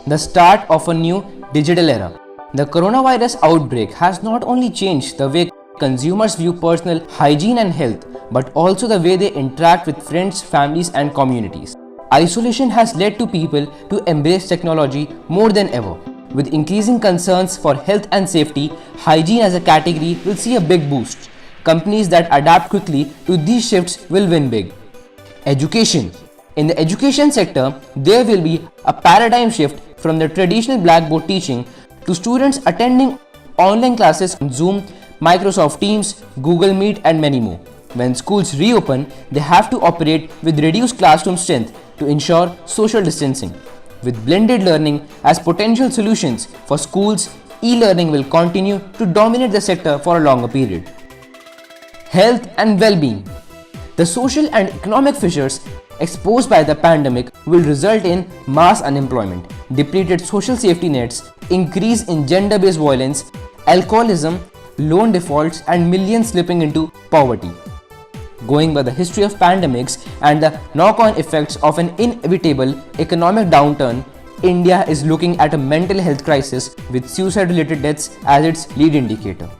the start of a new digital era. The coronavirus outbreak has not only changed the way consumers view personal hygiene and health, but also the way they interact with friends, families, and communities. Isolation has led to people to embrace technology more than ever. With increasing concerns for health and safety, hygiene as a category will see a big boost. Companies that adapt quickly to these shifts will win big. Education. In the education sector, there will be a paradigm shift from the traditional blackboard teaching to students attending online classes on Zoom, Microsoft Teams, Google Meet, and many more. When schools reopen, they have to operate with reduced classroom strength to ensure social distancing. With blended learning as potential solutions for schools, e-learning will continue to dominate the sector for a longer period. Health and well-being. The social and economic fissures exposed by the pandemic will result in mass unemployment, depleted social safety nets, increase in gender-based violence, alcoholism, loan defaults, and millions slipping into poverty. Going by the history of pandemics and the knock-on effects of an inevitable economic downturn, India is looking at a mental health crisis with suicide-related deaths as its lead indicator.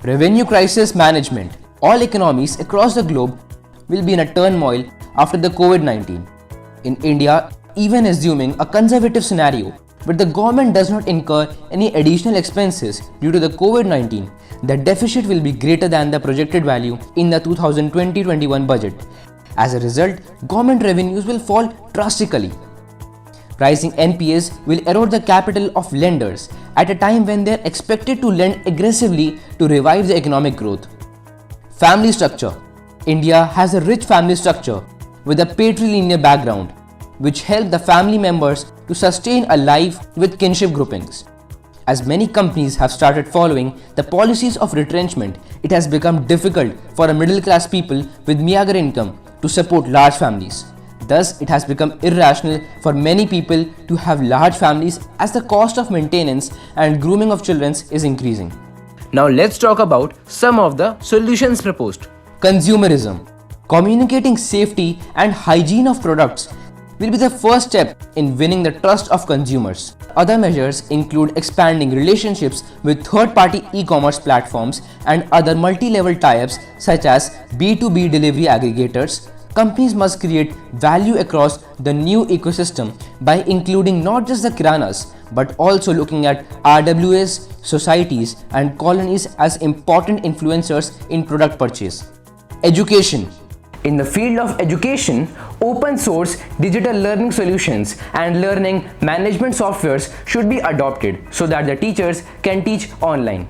Revenue crisis management. All economies across the globe will be in a turmoil after the COVID-19. In India, even assuming a conservative scenario, but the government does not incur any additional expenses due to the COVID-19, the deficit will be greater than the projected value in the 2020-21 budget. As a result, government revenues will fall drastically. Rising NPAs will erode the capital of lenders at a time when they are expected to lend aggressively to revive the economic growth. Family structure. India has a rich family structure with a patrilineal background, which help the family members to sustain a life with kinship groupings. As many companies have started following the policies of retrenchment, it has become difficult for a middle-class people with meager income to support large families. Thus, it has become irrational for many people to have large families as the cost of maintenance and grooming of children is increasing. Now let's talk about some of the solutions proposed. Consumerism. Communicating safety and hygiene of products will be the first step in winning the trust of consumers. Other measures include expanding relationships with third-party e-commerce platforms and other multi-level tie-ups such as B2B delivery aggregators. Companies must create value across the new ecosystem by including not just the kiranas but also looking at RWAs, societies, and colonies as important influencers in product purchase. Education. In the field of education, open source digital learning solutions and learning management softwares should be adopted so that the teachers can teach online.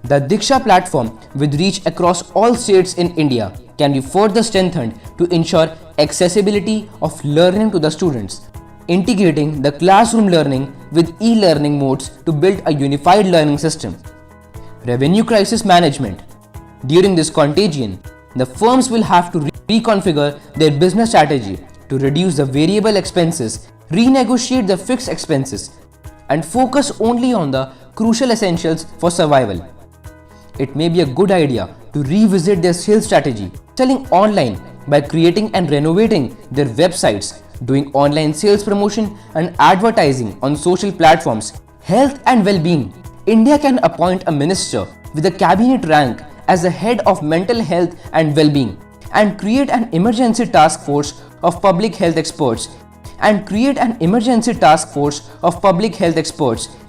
The Diksha platform, with reach across all states in India, can be further strengthened to ensure accessibility of learning to the students, integrating the classroom learning with e-learning modes to build a unified learning system. Revenue crisis management. During this contagion, the firms will have to reconfigure their business strategy to reduce the variable expenses, renegotiate the fixed expenses, and focus only on the crucial essentials for survival. It may be a good idea to revisit their sales strategy, selling online by creating and renovating their websites, doing online sales promotion and advertising on social platforms. Health and well-being. India can appoint a minister with a cabinet rank as the head of mental health and well-being and create an emergency task force of public health experts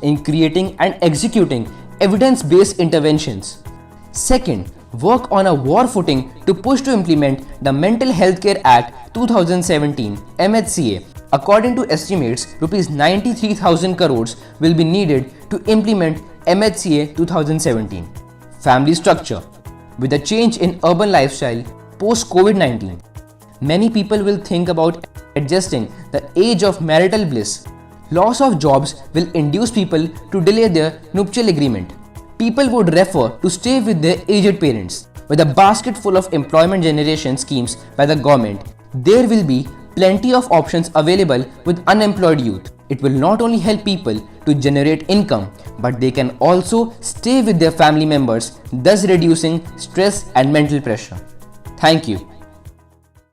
in creating and executing evidence-based interventions. Second, work on a war footing to push to implement the Mental Healthcare Act 2017 MHCA. According to estimates, Rs 93,000 crores will be needed to implement MHCA 2017. Family structure. With the change in urban lifestyle post-COVID-19, many people will think about adjusting the age of marital bliss. Loss of jobs will induce people to delay their nuptial agreement. People would prefer to stay with their aged parents. With a basket full of employment generation schemes by the government, there will be plenty of options available with unemployed youth. It will not only help people to generate income, but they can also stay with their family members, thus reducing stress and mental pressure. Thank you.